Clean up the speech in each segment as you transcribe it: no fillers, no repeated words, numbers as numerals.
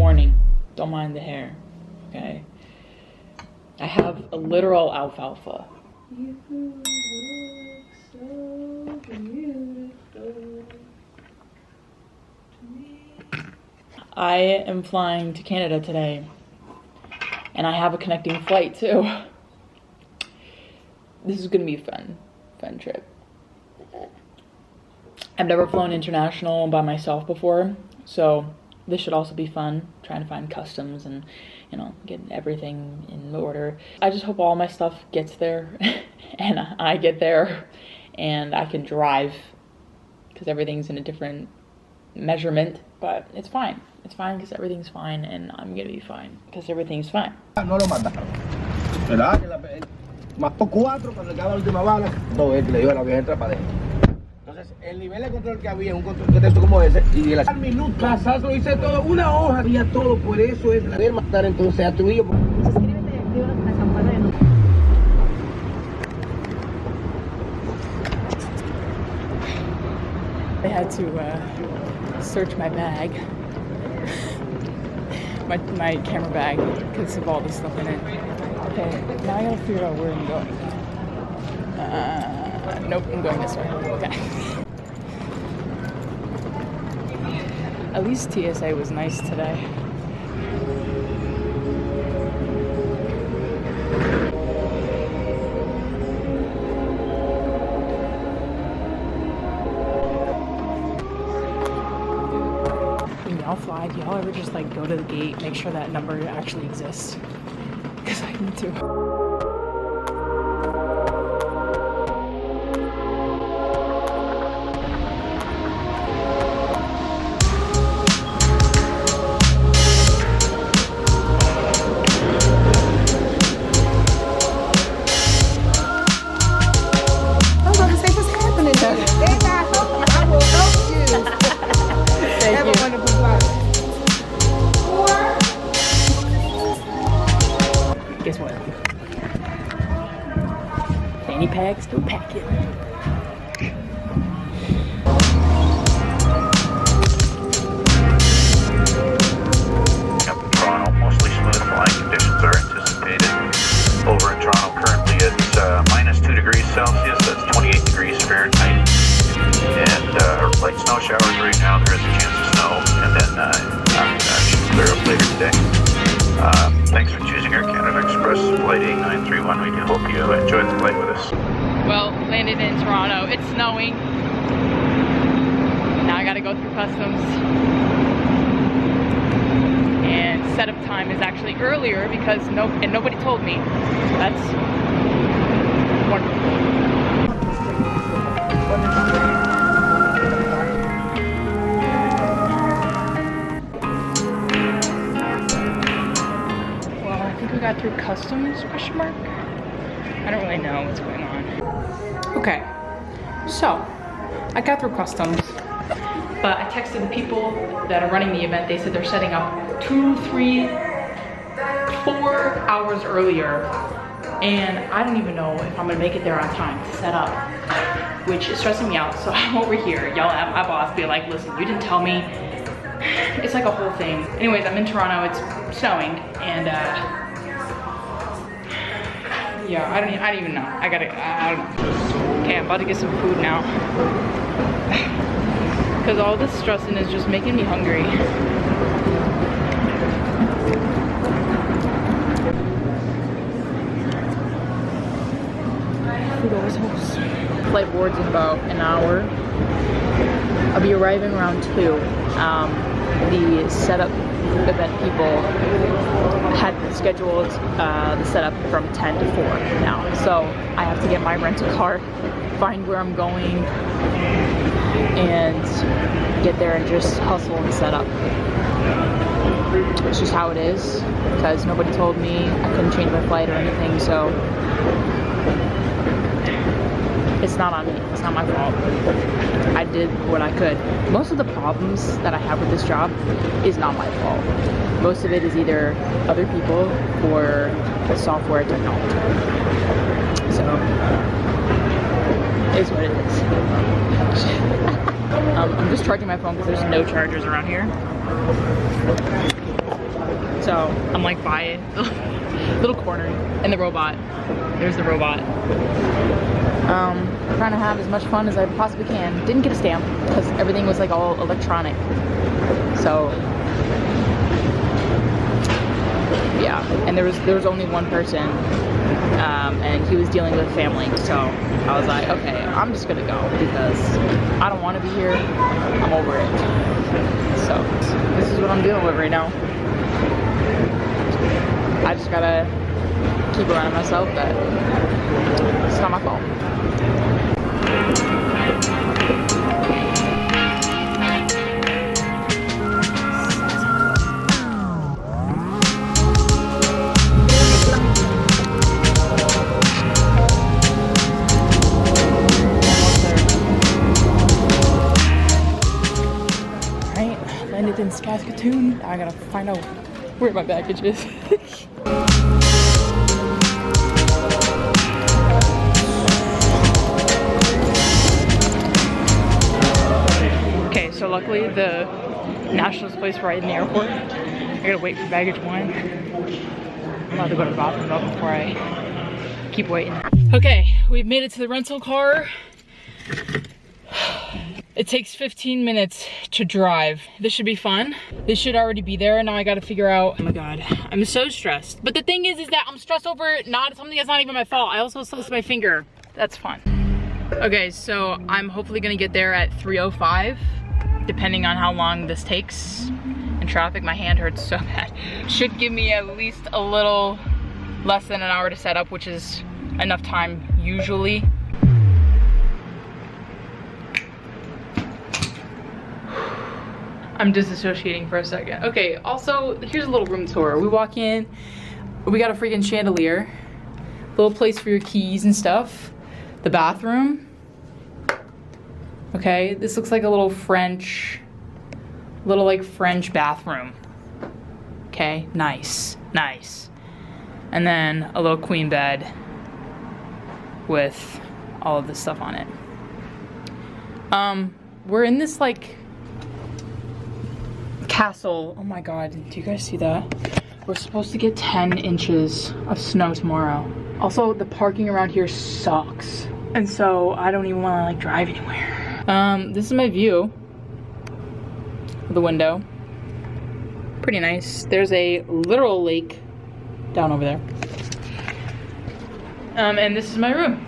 morning. Don't mind the hair, okay? I have a literal alfalfa. You look so beautiful to me. I am flying to Canada today, and I have a connecting flight too. This is gonna be a fun trip. I've never flown international by myself before, so this should also be fun, trying to find customs and, you know, getting everything in order. I just hope all my stuff gets there and I get there and I can drive, because everything's in a different measurement, but it's fine. It's fine because everything's fine, and I'm gonna be fine because everything's fine. No lo mataron, ¿verdad? Mató 4 cuando llegaba la última bala, 2 que le dio a la vieja entra para adentro. Entonces, el nivel de control que había, un control de texto como ese, y al minuto pasazo lo hice todo, una hoja había todo, por eso es la de matar entonces a tu hijo. Suscríbete y activa la campana de notificaciones. I had to search my bag, my camera bag, because of all the stuff in it. Okay, now I gotta figure out where I'm going. Nope, I'm going this way. Okay. At least TSA was nice today. When y'all fly, do y'all ever just like go to the gate, make sure that number actually exists? Because I need to. Guess what? Fanny pack, still packing. Toronto, mostly smooth flying conditions are anticipated. Over in Toronto, currently it's -2 degrees Celsius, that's 28 degrees Fahrenheit. And light snow showers right now, there is a chance of snow, and then after that, it should clear up later today. Thanks for choosing Air Canada Express Flight 8931. We do hope you enjoyed the flight with us. Well, landed in Toronto. It's snowing. Now I gotta go through customs. And setup time is actually earlier because nobody told me. So that's wonderful. Got through customs, question mark? I don't really know what's going on. Okay, so I got through customs, but I texted the people that are running the event. They said they're setting up 2, 3, 4 hours earlier, and I don't even know if I'm gonna make it there on time to set up, which is stressing me out. So I'm over here yelling at my boss, be like, listen, you didn't tell me. It's like a whole thing. Anyways, I'm in Toronto, it's snowing, and yeah, I don't even know. I don't know. Okay, I'm about to get some food now. Because all this stressing is just making me hungry. Food always helps. Flight board's in about an hour. I'll be arriving around 2. The setup event people had scheduled the setup from 10 to 4 now. So I have to get my rental car, find where I'm going, and get there and just hustle and set up. It's just how it is, because nobody told me I couldn't change my flight or anything, so it's not on me, it's not my fault. I did what I could. Most of the problems that I have with this job is not my fault. Most of it is either other people or the software technology. So, it is what it is. I'm just charging my phone because there's no chargers around here. So I'm like by it, little corner, and the robot. There's the robot. Trying to have as much fun as I possibly can. Didn't get a stamp because everything was like all electronic. So yeah, and there was only one person, and he was dealing with family. So I was like, okay, I'm just gonna go because I don't want to be here. I'm over it. So this is what I'm dealing with right now. I just gotta keep reminding myself that it's not my fault. Alright, landed in Saskatoon. I gotta find out where my baggage is. Okay, so luckily the Nationals place right in the airport. I gotta wait for baggage 1. I'm about to go to the bathroom though before I keep waiting. Okay, we've made it to the rental car. It takes 15 minutes to drive. This should be fun. This should already be there. Now I gotta figure out, oh my God, I'm so stressed. But the thing is that I'm stressed over not something that's not even my fault. I also sliced my finger. That's fun. Okay, so I'm hopefully gonna get there at 3:05, depending on how long this takes in traffic. My hand hurts so bad. Should give me at least a little less than an hour to set up, which is enough time usually. I'm disassociating for a second. Okay, also, here's a little room tour. We walk in, we got a freaking chandelier, little place for your keys and stuff, the bathroom. Okay, this looks like a little French bathroom. Okay, nice, nice. And then a little queen bed with all of this stuff on it. We're in this like castle. Oh my God, do you guys see that? We're supposed to get 10 inches of snow tomorrow. Also, the parking around here sucks. And so I don't even wanna like drive anywhere. This is my view of the window. Pretty nice. There's a literal lake down over there. And this is my room.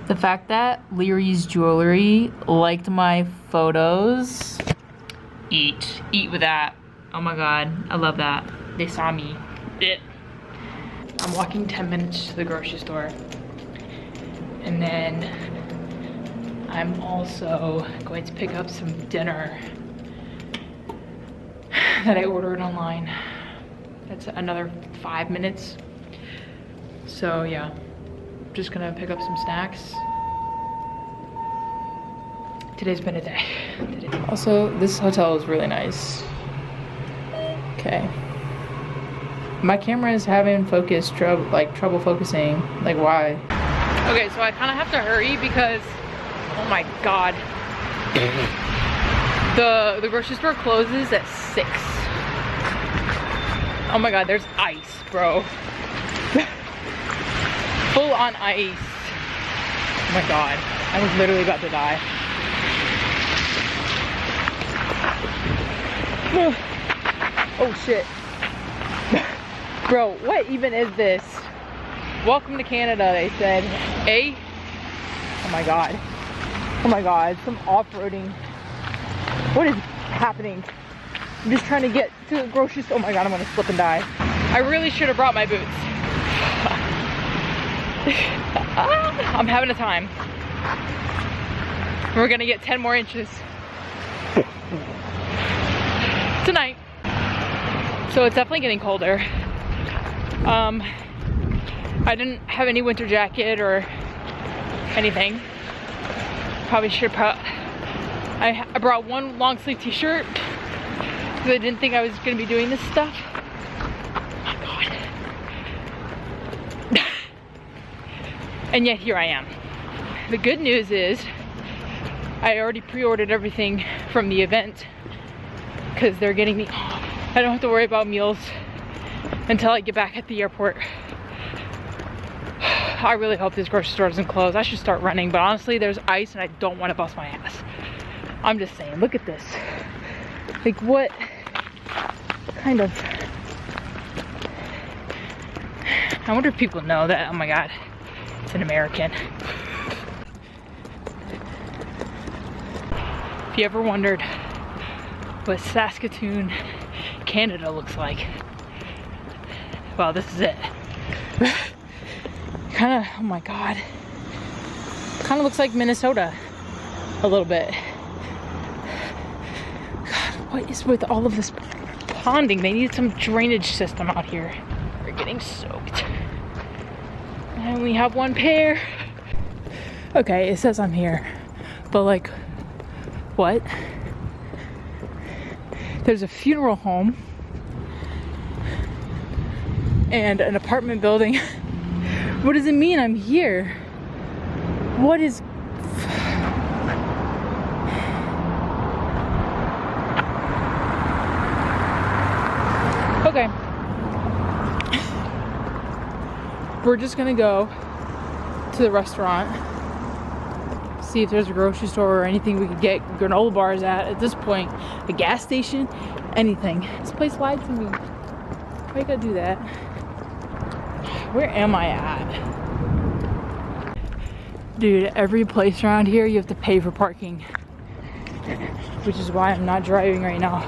The fact that Leary's Jewelry liked my photos, eat with that. Oh my God, I love that. They saw me. I'm walking 10 minutes to the grocery store. And then I'm also going to pick up some dinner that I ordered online. That's another 5 minutes. So yeah, just gonna pick up some snacks. Today's been a day. Also, this hotel is really nice. Okay. My camera is having trouble focusing. Like, why? Okay, so I kind of have to hurry because, oh my God, the grocery store closes at 6. Oh my God, there's ice, bro. Full on ice. Oh my God, I was literally about to die. Oh shit. Bro, what even is this? Welcome to Canada, they said. Eh? Oh my God. Oh my God, some off-roading. What is happening? I'm just trying to get to the grocery store. Oh my God, I'm gonna slip and die. I really should have brought my boots. I'm having a time. We're gonna get 10 more inches tonight. So it's definitely getting colder. I didn't have any winter jacket or anything. Probably should I brought one long sleeve t-shirt because I didn't think I was gonna be doing this stuff. Oh my God. And yet here I am. The good news is I already pre-ordered everything from the event because they're getting me. I don't have to worry about meals until I get back at the airport. I really hope this grocery store doesn't close. I should start running, but honestly, there's ice and I don't want to bust my ass. I'm just saying, look at this. Like, what kind of... I wonder if people know that, oh my God, it's an American. If you ever wondered what Saskatoon, Canada looks like, well, this is it. Kind of, oh my God, kind of looks like Minnesota a little bit. God, what is with all of this ponding? They need some drainage system out here. We're getting soaked. I only have one pair. Okay, it says I'm here, but like, what? There's a funeral home and an apartment building. What does it mean I'm here? What is... Okay. We're just gonna go to the restaurant, see if there's a grocery store or anything we could get granola bars at this point. A gas station, anything. This place lied to me. Why you gotta do that? Where am I at? Dude, every place around here you have to pay for parking, which is why I'm not driving right now.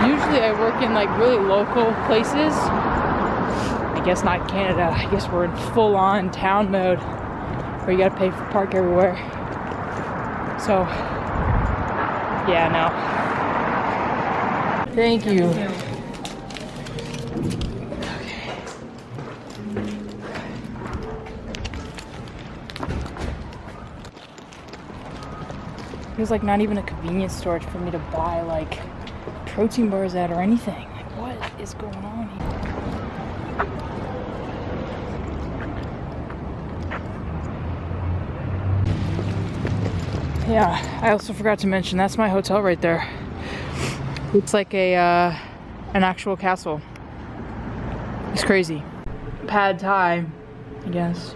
Usually I work in like really local places. I guess not Canada. I guess we're in full-on town mode where you gotta pay for park everywhere. So, yeah, no. Thank you. There's like not even a convenience store for me to buy like protein bars at or anything. Like, what is going on here? Yeah, I also forgot to mention that's my hotel right there. It's like a an actual castle. It's crazy. Pad Thai, I guess.